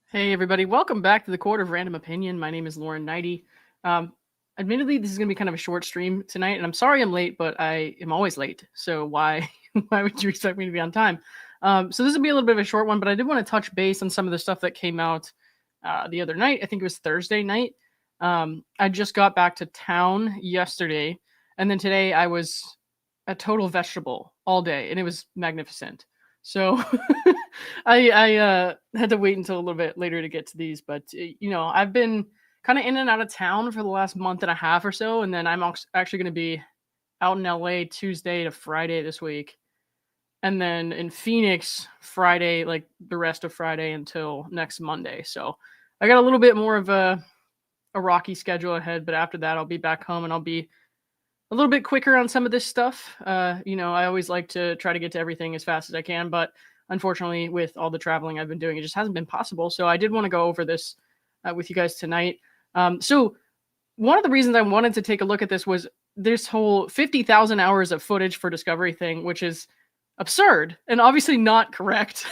Hey everybody, welcome back to the Court of Random Opinion. My name is Lauren Neidigh. Admittedly, this is going to be kind of a short stream tonight, and I'm sorry I'm late, but I am always late. So why would you expect me to be on time? So this will be a little bit of a short one, but I did want to touch base on some of the stuff that came out the other night. I think it was Thursday night. I just got back to town yesterday, and then today I was a total vegetable all day, and it was magnificent. So I had to wait until a little bit later to get to these, but I've been kind of in and out of town for the last month and a half or so, and then I'm actually going to be out in LA Tuesday to Friday this week, and then in Phoenix Friday, like the rest of Friday until next Monday. So I got a little bit more of a rocky schedule ahead, but after that I'll be back home and I'll be a little bit quicker on some of this stuff. I always like to try to get to everything as fast as I can, but unfortunately, with all the traveling I've been doing, it just hasn't been possible. So I did want to go over this with you guys tonight. So one of the reasons I wanted to take a look at this was this whole 50,000 hours of footage for Discovery thing, which is absurd and obviously not correct.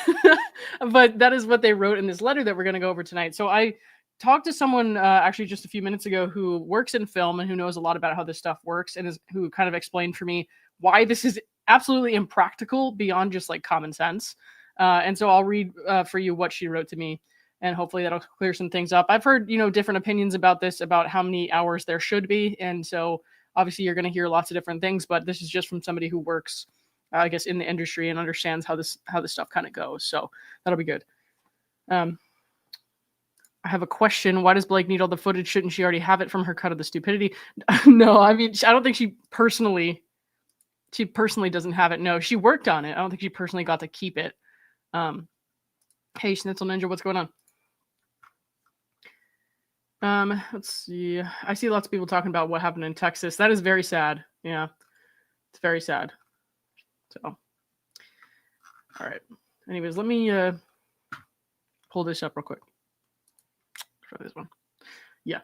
But that is what they wrote in this letter that we're going to go over tonight. So I talked to someone actually just a few minutes ago who works in film and who knows a lot about how this stuff works, and who kind of explained for me why this is absolutely impractical beyond just like common sense. And so I'll read for you what she wrote to me, and hopefully that'll clear some things up. I've heard, different opinions about this, about how many hours there should be. And so obviously you're going to hear lots of different things, but this is just from somebody who works, I guess, in the industry and understands how this stuff kind of goes. So that'll be good. I have a question. Why does Blake need all the footage? Shouldn't she already have it from her cut of the stupidity? No, I mean, I don't think she personally doesn't have it. No, she worked on it. I don't think she personally got to keep it. Hey, Schnitzel Ninja, what's going on? Let's see. I see lots of people talking about what happened in Texas. That is very sad. Yeah, it's very sad. So, all right. Anyways, let me pull this up real quick. Try this one. Yeah.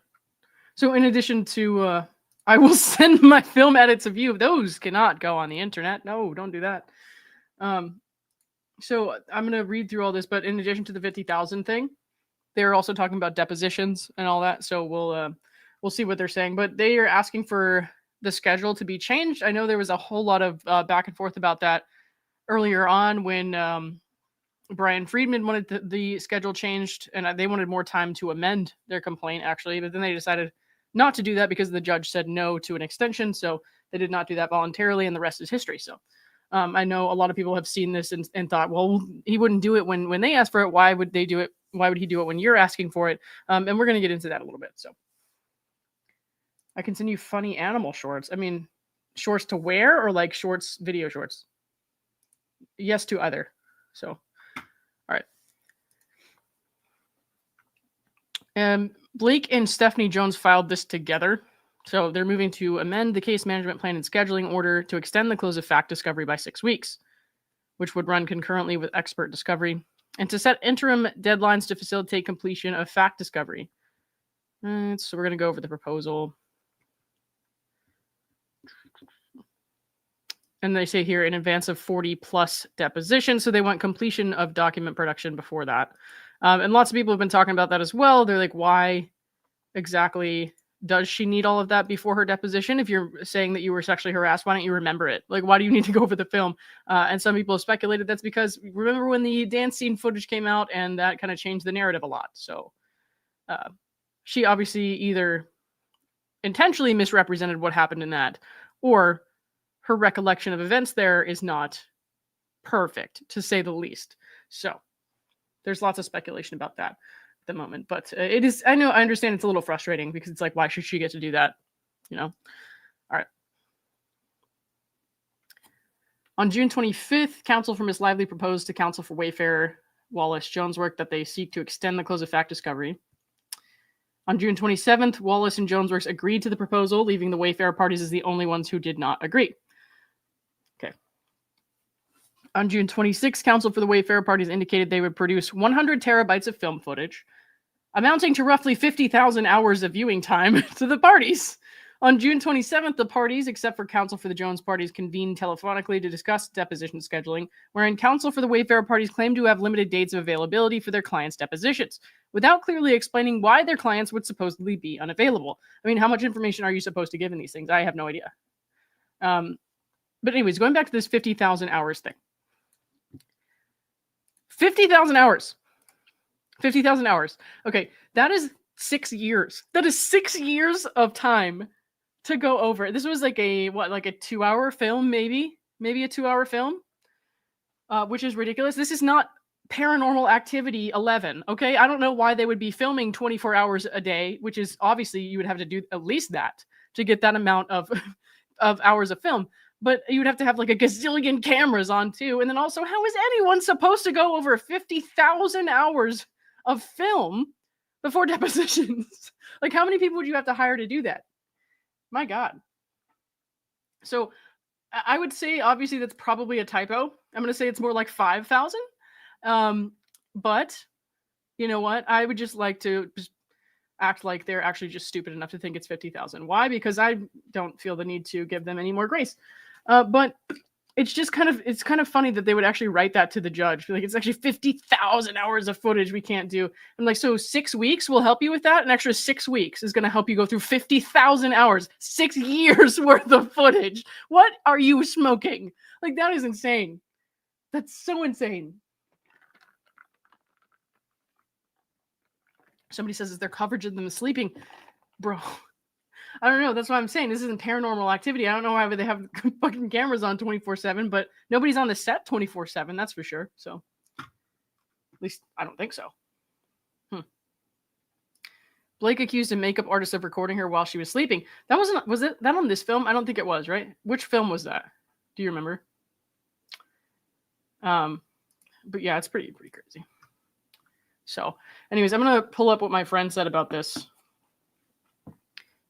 So in addition to, I will send my film edits of you. Those cannot go on the internet. No, don't do that. So I'm going to read through all this, but in addition to the 50,000 thing, they're also talking about depositions and all that. So we'll see what they're saying, but they are asking for the schedule to be changed. I know there was a whole lot of back and forth about that earlier on when Brian Friedman wanted the schedule changed, and they wanted more time to amend their complaint, actually. But then they decided not to do that because the judge said no to an extension. So they did not do that voluntarily, and the rest is history. So I know a lot of people have seen this and thought, well, he wouldn't do it when they asked for it. Why would they do it? Why would he do it when you're asking for it? And we're going to get into that a little bit. So I can send you funny animal shorts. I mean, shorts to wear or like shorts, video shorts? Yes to either. So. All right. Blake and Stephanie Jones filed this together. So they're moving to amend the case management plan and scheduling order to extend the close of fact discovery by 6 weeks, which would run concurrently with expert discovery, and to set interim deadlines to facilitate completion of fact discovery. So we're going to go over the proposal. And they say here in advance of 40 plus depositions. So they want completion of document production before that. And lots of people have been talking about that as well. They're like, why exactly does she need all of that before her deposition? If you're saying that you were sexually harassed, why don't you remember it? Like, why do you need to go over the film? And some people have speculated that's because remember when the dance scene footage came out, and that kind of changed the narrative a lot. So she obviously either intentionally misrepresented what happened in that, or her recollection of events there is not perfect, to say the least. So there's lots of speculation about that at the moment, but it is, I understand it's a little frustrating because it's like, why should she get to do that? All right. On June 25th, counsel for Ms. Lively proposed to counsel for Wayfarer Wallace Jones Work that they seek to extend the close of fact discovery. On June 27th, Wallace and Jonesworks agreed to the proposal, leaving the Wayfarer parties as the only ones who did not agree. Okay. On June 26th, counsel for the Wayfarer parties indicated they would produce 100 terabytes of film footage, amounting to roughly 50,000 hours of viewing time to the parties. On June 27th, the parties, except for counsel for the Jones parties, convened telephonically to discuss deposition scheduling, wherein counsel for the Wayfarer parties claimed to have limited dates of availability for their clients' depositions, without clearly explaining why their clients would supposedly be unavailable. I mean, how much information are you supposed to give in these things? I have no idea. But anyways, going back to this 50,000 hours thing. 50,000 hours. 50,000 hours. Okay, that is 6 years. That is 6 years of time to go over. This was like a, like a 2-hour film, maybe a 2-hour film, which is ridiculous. This is not Paranormal Activity 11, okay? I don't know why they would be filming 24 hours a day, which is obviously you would have to do at least that to get that amount of hours of film. But you would have to have like a gazillion cameras on too. And then also, how is anyone supposed to go over 50,000 hours of film before depositions? Like, how many people would you have to hire to do that? My God. So I would say, obviously, that's probably a typo. I'm going to say it's more like 5,000. But you know what? I would just like to just act like they're actually just stupid enough to think it's 50,000. Why? Because I don't feel the need to give them any more grace. But it's just kind of funny that they would actually write that to the judge. Like, it's actually 50,000 hours of footage we can't do. I'm like, so 6 weeks will help you with that? An extra 6 weeks is going to help you go through 50,000 hours, 6 years worth of footage. What are you smoking? Like, that is insane. That's so insane. Somebody says, is there coverage of them sleeping? Bro, I don't know. That's what I'm saying. This isn't Paranormal Activity. I don't know why they have fucking cameras on 24/7, but nobody's on the set 24/7. That's for sure. So, at least I don't think so. Blake accused a makeup artist of recording her while she was sleeping. That was it that on this film? I don't think it was, right? Which film was that? Do you remember? But yeah, it's pretty crazy. So, anyways, I'm gonna pull up what my friend said about this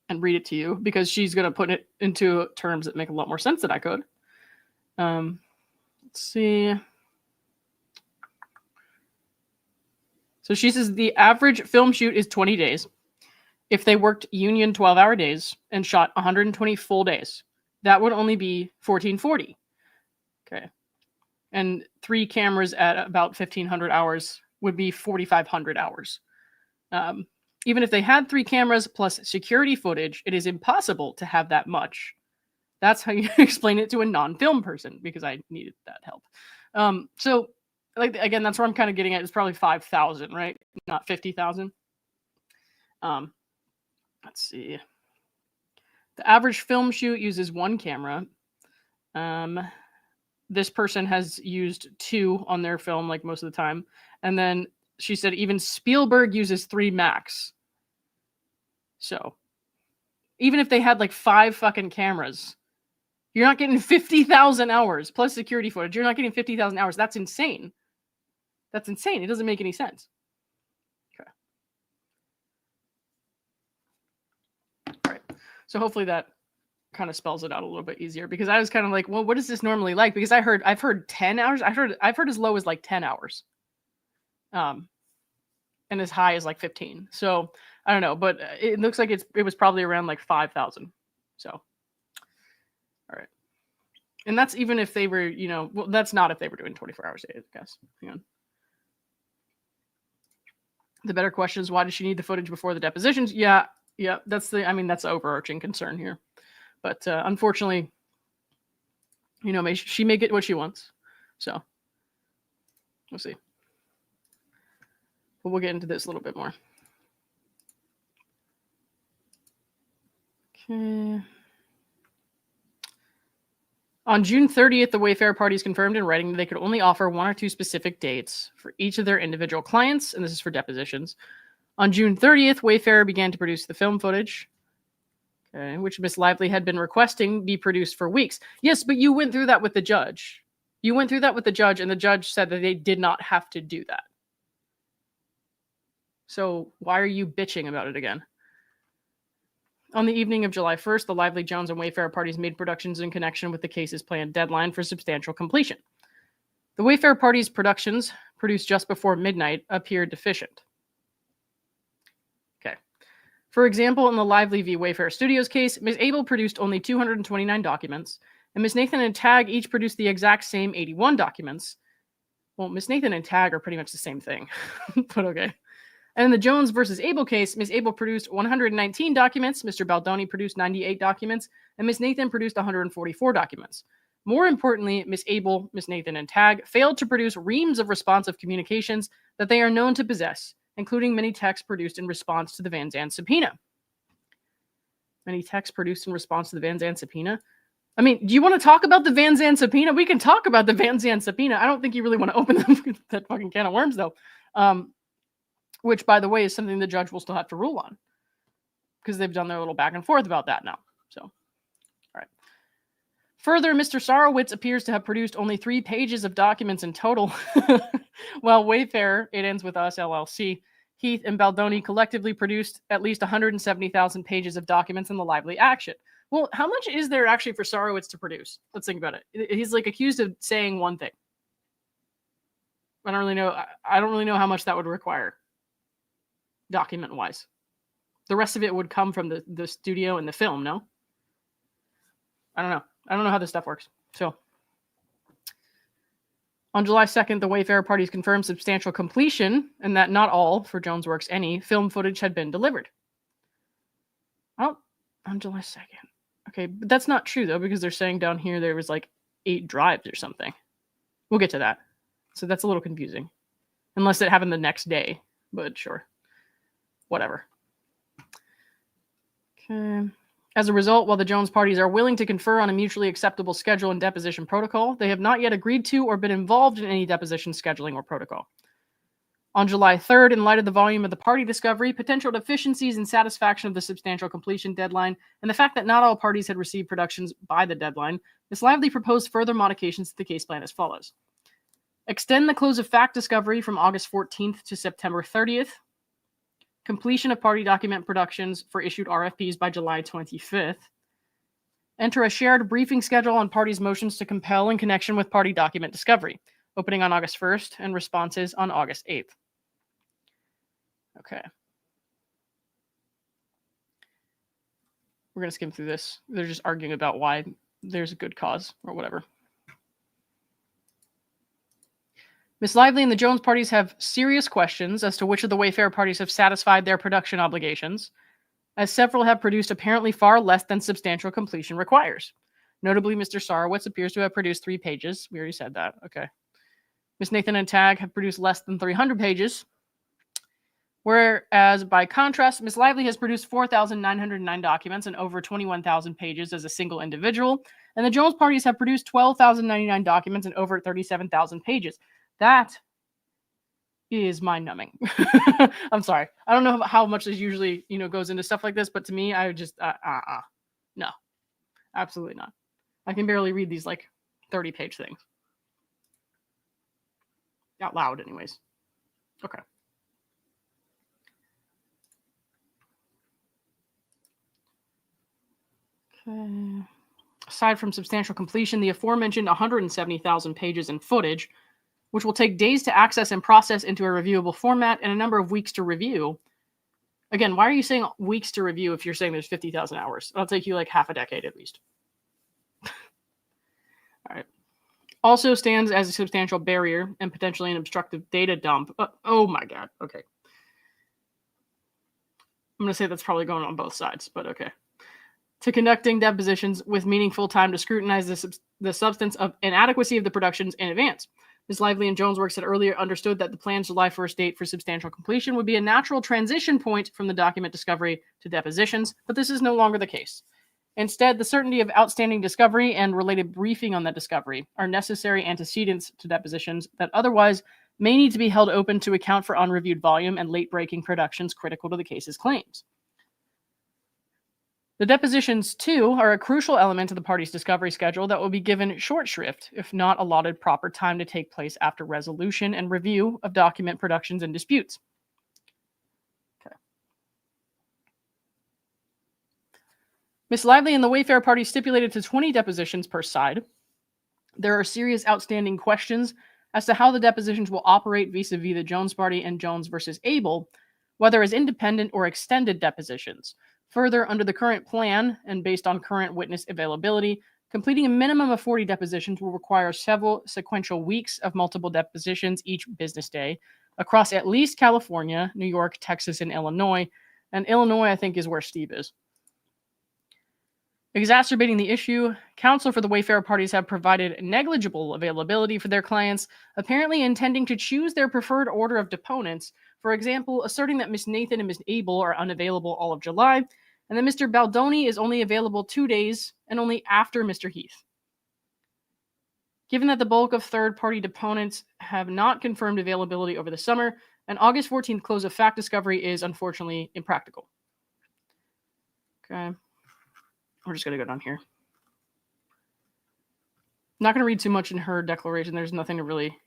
and read it to you, because she's going to put it into terms that make a lot more sense than I could. Let's see. So she says the average film shoot is 20 days. If they worked union 12-hour days and shot 120 full days, that would only be 1,440. Okay. And 3 cameras at about 1,500 hours would be 4,500 hours. Even if they had 3 cameras plus security footage, it is impossible to have that much. That's how you explain it to a non-film person, because I needed that help. So, like, again, that's where I'm kind of getting at. It's probably 5,000, right? Not 50,000. Let's see. The average film shoot uses 1 camera. This person has used 2 on their film, like, most of the time. And then she said even Spielberg uses 3 max. So even if they had like 5 fucking cameras, you're not getting 50,000 hours plus security footage. You're not getting 50,000 hours. That's insane. That's insane. It doesn't make any sense. Okay. All right. So hopefully that kind of spells it out a little bit easier, because I was kind of like, well, what is this normally like? Because I've heard 10 hours. I've heard as low as like 10 hours. And as high as like 15. So I don't know, but it looks like it was probably around like 5,000. So, all right. And that's even if they were, well, that's not if they were doing 24 hours a day, I guess. Hang on. The better question is, why does she need the footage before the depositions? Yeah. That's the overarching concern here. But unfortunately, she may get what she wants. So we'll see. But we'll get into this a little bit more. Okay. On June 30th, the Wayfarer parties confirmed in writing that they could only offer 1 or 2 specific dates for each of their individual clients, and this is for depositions. On June 30th, Wayfarer began to produce the film footage, which Miss Lively had been requesting be produced for weeks. Yes, but you went through that with the judge. You went through that with the judge, and the judge said that they did not have to do that. So why are you bitching about it again? On the evening of July 1st, the Lively, Jones, and Wayfarer parties made productions in connection with the case's planned deadline for substantial completion. The Wayfarer parties' productions, produced just before midnight, appeared deficient. Okay. For example, in the Lively v. Wayfarer Studios case, Ms. Abel produced only 229 documents, and Ms. Nathan and Tag each produced the exact same 81 documents. Well, Ms. Nathan and Tag are pretty much the same thing, but okay. And in the Jones versus Abel case, Ms. Abel produced 119 documents, Mr. Baldoni produced 98 documents, and Ms. Nathan produced 144 documents. More importantly, Ms. Abel, Ms. Nathan, and Tag failed to produce reams of responsive communications that they are known to possess, including many texts produced in response to the Van Zandt subpoena. Many texts produced in response to the Van Zandt subpoena? I mean, do you want to talk about the Van Zandt subpoena? We can talk about the Van Zandt subpoena. I don't think you really want to open that fucking can of worms, though. Which, by the way, is something the judge will still have to rule on, because they've done their little back and forth about that now. So, all right. Further, Mr. Sarowitz appears to have produced only 3 pages of documents in total, while Wayfarer, It Ends With Us, LLC, Heath, and Baldoni collectively produced at least 170,000 pages of documents in the Lively action. Well, how much is there actually for Sarowitz to produce? Let's think about it. He's like accused of saying one thing. I don't really know how much that would require, document-wise. The rest of it would come from the studio and the film, no? I don't know. I don't know how this stuff works. So, on July 2nd, the Wayfarer parties confirmed substantial completion and that not all, for Jones Works any, film footage had been delivered. Oh, on July 2nd. Okay, but that's not true, though, because they're saying down here there was like 8 drives or something. We'll get to that. So that's a little confusing. Unless it happened the next day, but sure. Whatever. Okay. As a result, while the Jones parties are willing to confer on a mutually acceptable schedule and deposition protocol, they have not yet agreed to or been involved in any deposition scheduling or protocol. On July 3rd, in light of the volume of the party discovery, potential deficiencies in satisfaction of the substantial completion deadline, and the fact that not all parties had received productions by the deadline, Ms. Lively proposed further modifications to the case plan as follows. Extend the close of fact discovery from August 14th to September 30th. Completion of party document productions for issued RFPs by July 25th. Enter a shared briefing schedule on parties' motions to compel in connection with party document discovery, opening on August 1st and responses on August 8th. Okay. We're going to skim through this. They're just arguing about why there's a good cause or whatever. Ms. Lively and the Jones parties have serious questions as to which of the Wayfarer parties have satisfied their production obligations, as several have produced apparently far less than substantial completion requires. Notably, Mr. Sarowitz appears to have produced 3 pages. We already said that. Okay. Ms. Nathan and Tag have produced less than 300 pages, whereas, by contrast, Ms. Lively has produced 4,909 documents and over 21,000 pages as a single individual, and the Jones parties have produced 12,099 documents and over 37,000 pages. That is mind-numbing. I'm sorry. I don't know how much this usually, goes into stuff like this, but to me, I would just, no, absolutely not. I can barely read these, 30-page things. Out loud, anyways. Okay. Okay. Aside from substantial completion, the aforementioned 170,000 pages in footage, which will take days to access and process into a reviewable format and a number of weeks to review. Again, why are you saying weeks to review if you're saying there's 50,000 hours? It'll take you half a decade at least. All right. Also stands as a substantial barrier and potentially an obstructive data dump. Oh my God. Okay. I'm going to say that's probably going on both sides, but okay. To conducting depositions with meaningful time to scrutinize the substance of inadequacy of the productions in advance. Ms. Lively and Jones Works had earlier understood that the planned July 1st date for substantial completion would be a natural transition point from the document discovery to depositions, but this is no longer the case. Instead, the certainty of outstanding discovery and related briefing on that discovery are necessary antecedents to depositions that otherwise may need to be held open to account for unreviewed volume and late-breaking productions critical to the case's claims. The depositions, too, are a crucial element of the party's discovery schedule that will be given short shrift if not allotted proper time to take place after resolution and review of document productions and disputes. Okay. Ms. Lively and the Wayfarer party stipulated to 20 depositions per side. There are serious outstanding questions as to how the depositions will operate vis-a-vis the Jones party and Jones versus Abel, whether as independent or extended depositions. Further, under the current plan and based on current witness availability, completing a minimum of 40 depositions will require several sequential weeks of multiple depositions each business day across at least California, New York, Texas, and Illinois. And Illinois, I think, is where Steve is. Exacerbating the issue, counsel for the Wayfarer parties have provided negligible availability for their clients, apparently intending to choose their preferred order of deponents. For example, asserting that Miss Nathan and Miss Abel are unavailable all of July, and that Mr. Baldoni is only available 2 days and only after Mr. Heath. Given that the bulk of third-party deponents have not confirmed availability over the summer, an August 14th close of fact discovery is unfortunately impractical. Okay. We're just going to go down here. Not going to read too much in her declaration. There's nothing to really...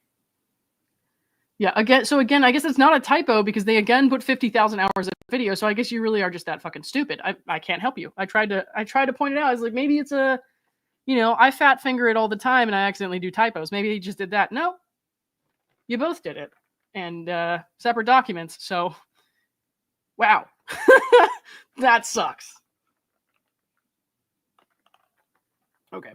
Yeah, again, I guess it's not a typo because they again put 50,000 hours of video, so I guess you really are just that fucking stupid. I can't help you. I tried to point it out. I was like, maybe it's a... I fat finger it all the time and I accidentally do typos. Maybe they just did that. No. You both did it. And separate documents, so... Wow. That sucks. Okay.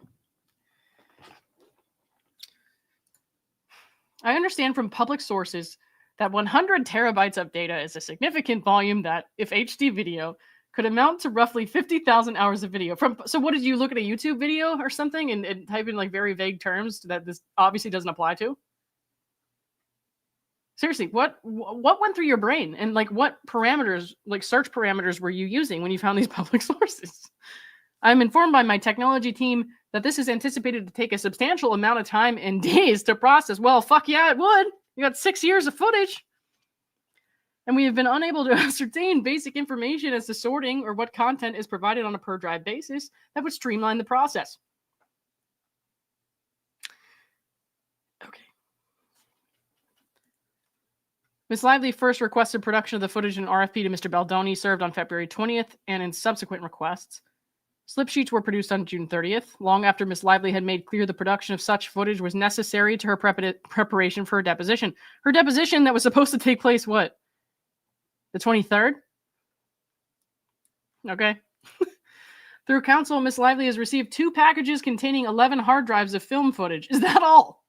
I understand from public sources that 100 terabytes of data is a significant volume that, if HD video, could amount to roughly 50,000 hours of video. So what did you look at a YouTube video or something and type in like very vague terms that this obviously doesn't apply to? Seriously, what went through your brain? And like what parameters, like search parameters were you using when you found these public sources? I'm informed by my technology team that this is anticipated to take a substantial amount of time and days to process. Well, fuck yeah, it would. You got 6 years of footage. And we have been unable to ascertain basic information as to sorting or what content is provided on a per drive basis that would streamline the process. Okay. Ms. Lively first requested production of the footage in RFP to Mr. Baldoni, served on February 20th, and in subsequent requests. Slip sheets were produced on June 30th, long after Ms. Lively had made clear the production of such footage was necessary to her preparation for her deposition. Her deposition that was supposed to take place, what? The 23rd? Okay. Through counsel, Ms. Lively has received 2 packages containing 11 hard drives of film footage. Is that all?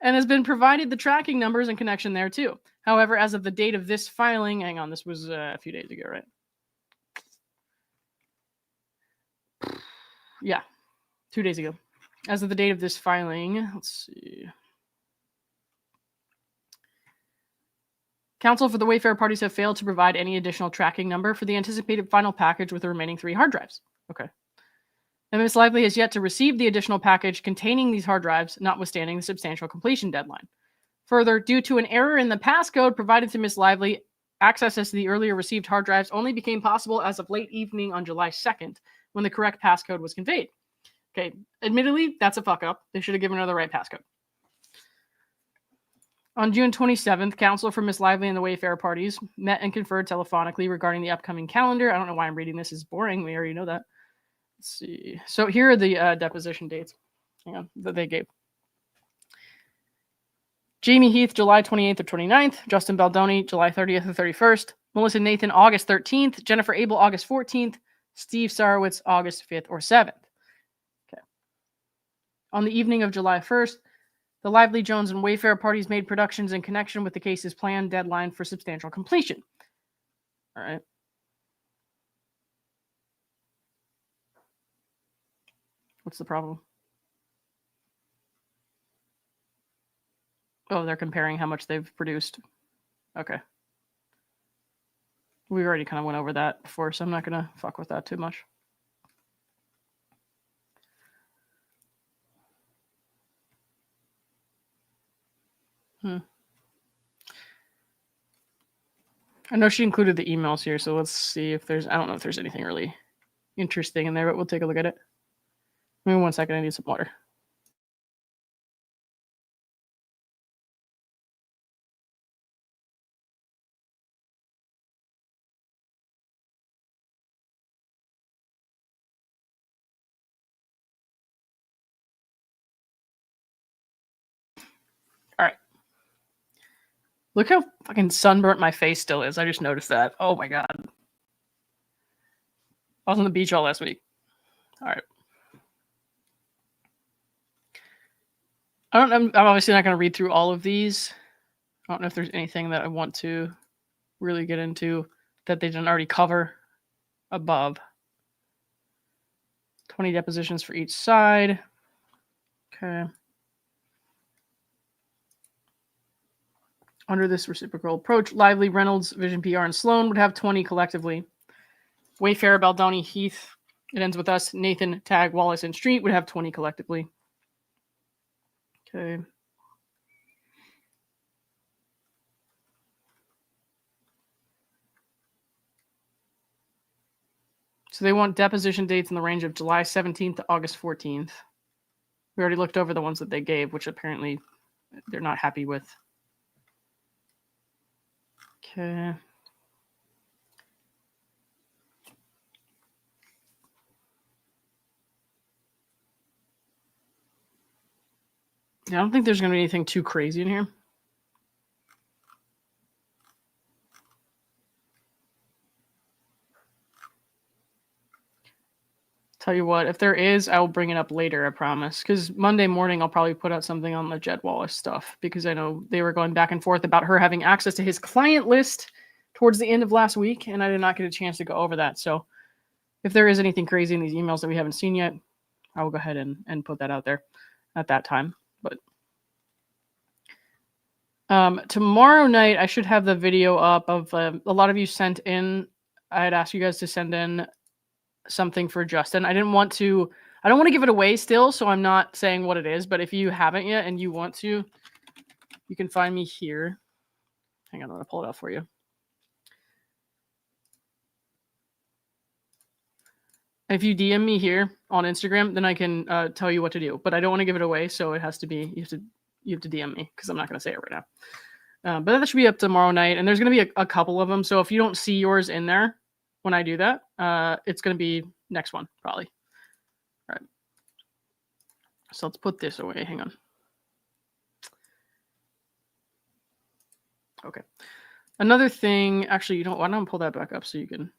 And has been provided the tracking numbers and connection there too. However, as of the date of this filing, hang on, this was a few days ago, right? Yeah, 2 days ago. As of the date of this filing, let's see. Counsel for the Wayfarer parties have failed to provide any additional tracking number for the anticipated final package with the remaining 3 hard drives. Okay. And Ms. Lively has yet to receive the additional package containing these hard drives, notwithstanding the substantial completion deadline. Further, due to an error in the passcode provided to Ms. Lively, access to the earlier received hard drives only became possible as of late evening on July 2nd, when the correct passcode was conveyed. Okay, admittedly, that's a fuck up. They should have given her the right passcode. On June 27th, counsel for Ms. Lively and the Wayfarer parties met and conferred telephonically regarding the upcoming calendar. I don't know why I'm reading this. It's boring. We already know that. Let's see. So here are the deposition dates that they gave. Jamie Heath, July 28th or 29th. Justin Baldoni, July 30th or 31st. Melissa Nathan, August 13th. Jennifer Abel, August 14th. Steve Sarowitz, August 5th or 7th. Okay. On the evening of July 1st, the Lively, Jones, and Wayfarer parties made productions in connection with the case's planned deadline for substantial completion. All right. What's the problem? Oh, they're comparing how much they've produced. Okay. We already kind of went over that before, so I'm not going to fuck with that too much. I know she included the emails here, so let's see if there's... I don't know if there's anything really interesting in there, but we'll take a look at it. Give me 1 second. I need some water. All right. Look how fucking sunburnt my face still is. I just noticed that. Oh my god. I was on the beach all last week. All right. I'm obviously not going to read through all of these. I don't know if there's anything that I want to really get into that they didn't already cover above. 20 depositions for each side. Okay. Under this reciprocal approach, Lively, Reynolds, Vision PR, and Sloan would have 20 collectively. Wayfarer, Baldoni, Heath, it ends with us. Nathan, Tag, Wallace, and Street would have 20 collectively. Okay. So they want deposition dates in the range of July 17th to August 14th. We already looked over the ones that they gave, which apparently they're not happy with. Okay. Yeah, I don't think there's going to be anything too crazy in here. Tell you what, if there is, I will bring it up later, I promise. Because Monday morning, I'll probably put out something on the Jed Wallace stuff. Because I know they were going back and forth about her having access to his client list towards the end of last week. And I did not get a chance to go over that. So if there is anything crazy in these emails that we haven't seen yet, I will go ahead and put that out there at that time. But tomorrow night, I should have the video up of a lot of you sent in. I had asked you guys to send in something for Justin. I don't want to give it away still, so I'm not saying what it is, but if you haven't yet and you want to, you can find me here. Hang on, I'm gonna pull it out for you. If you DM me here on Instagram, then I can tell you what to do, but I don't want to give it away, so it has to be, you have to DM me because I'm not going to say it right now. But that should be up tomorrow night, and there's going to be a couple of them. So if you don't see yours in there when I do that, it's going to be next one probably. All right. So let's put this away. Hang on. Okay. Another thing, actually, why don't I pull that back up so you can.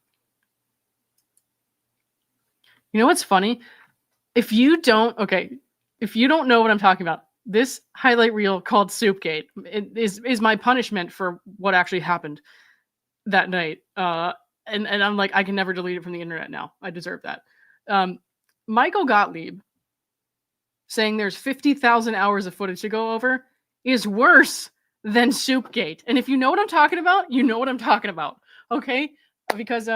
You know what's funny? If you don't know what I'm talking about, this highlight reel called Soupgate is my punishment for what actually happened that night. And I'm like, I can never delete it from the internet now. I deserve that. Michael Gottlieb saying there's 50,000 hours of footage to go over is worse than Soupgate. And if you know what I'm talking about, you know what I'm talking about. Okay? Because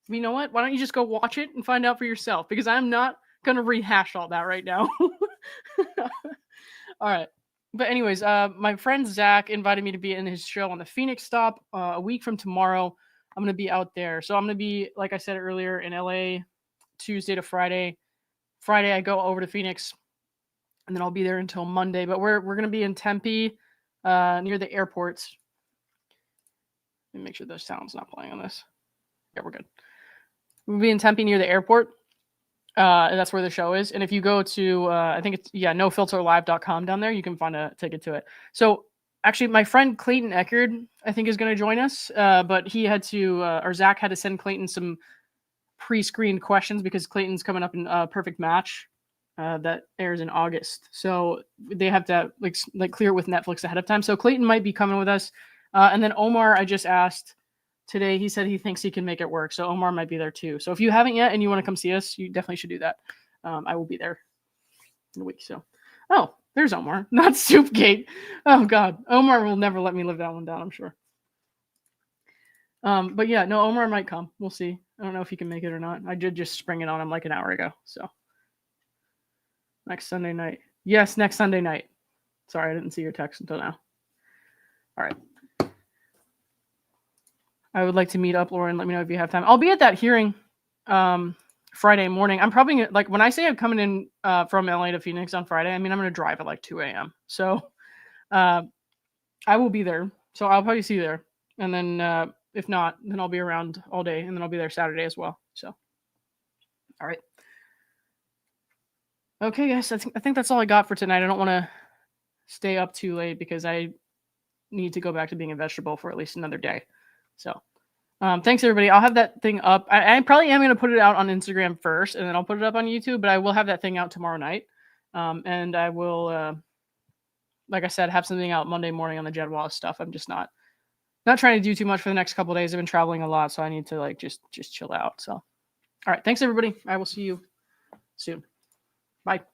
you know what? Why don't you just go watch it and find out for yourself? Because I'm not going to rehash all that right now. All right. But anyways, my friend Zach invited me to be in his show on the Phoenix stop a week from tomorrow. I'm going to be out there. So I'm going to be, like I said earlier, in LA Tuesday to Friday. Friday, I go over to Phoenix, and then I'll be there until Monday. But we're going to be in Tempe near the airports. Let me make sure the sound's not playing on this. Yeah, we're good. We'll be in Tempe near the airport. And that's where the show is. And if you go to, I think it's, nofilterlive.com down there, you can find a ticket to it. So actually, my friend Clayton Eckerd, I think, is going to join us. But he had to, or Zach had to send Clayton some pre-screened questions because Clayton's coming up in Perfect Match that airs in August. So they have to like clear it with Netflix ahead of time. So Clayton might be coming with us. And then Omar, I just asked today, he said he thinks he can make it work. So Omar might be there too. So if you haven't yet and you want to come see us, you definitely should do that. I will be there in a week. So, oh, there's Omar, not Soupgate. Oh God, Omar will never let me live that one down, I'm sure. But yeah, no, Omar might come. We'll see. I don't know if he can make it or not. I did just spring it on him like an hour ago. So next Sunday night. Yes, next Sunday night. Sorry, I didn't see your text until now. All right. I would like to meet up, Lauren. Let me know if you have time. I'll be at that hearing Friday morning. I'm probably like, when I say I'm coming in from LA to Phoenix on Friday, I mean, I'm going to drive at like 2 a.m. So I will be there. So I'll probably see you there. And then if not, then I'll be around all day, and then I'll be there Saturday as well. So, all right. Okay, guys, I think that's all I got for tonight. I don't want to stay up too late because I need to go back to being a vegetable for at least another day. So thanks everybody. I'll have that thing up. I probably am going to put it out on Instagram first, and then I'll put it up on YouTube, but I will have that thing out tomorrow night. And I will, like I said, have something out Monday morning on the Jed Wallace stuff. I'm just not trying to do too much for the next couple of days. I've been traveling a lot, so I need to like just chill out. So, all right. Thanks everybody. I will see you soon. Bye.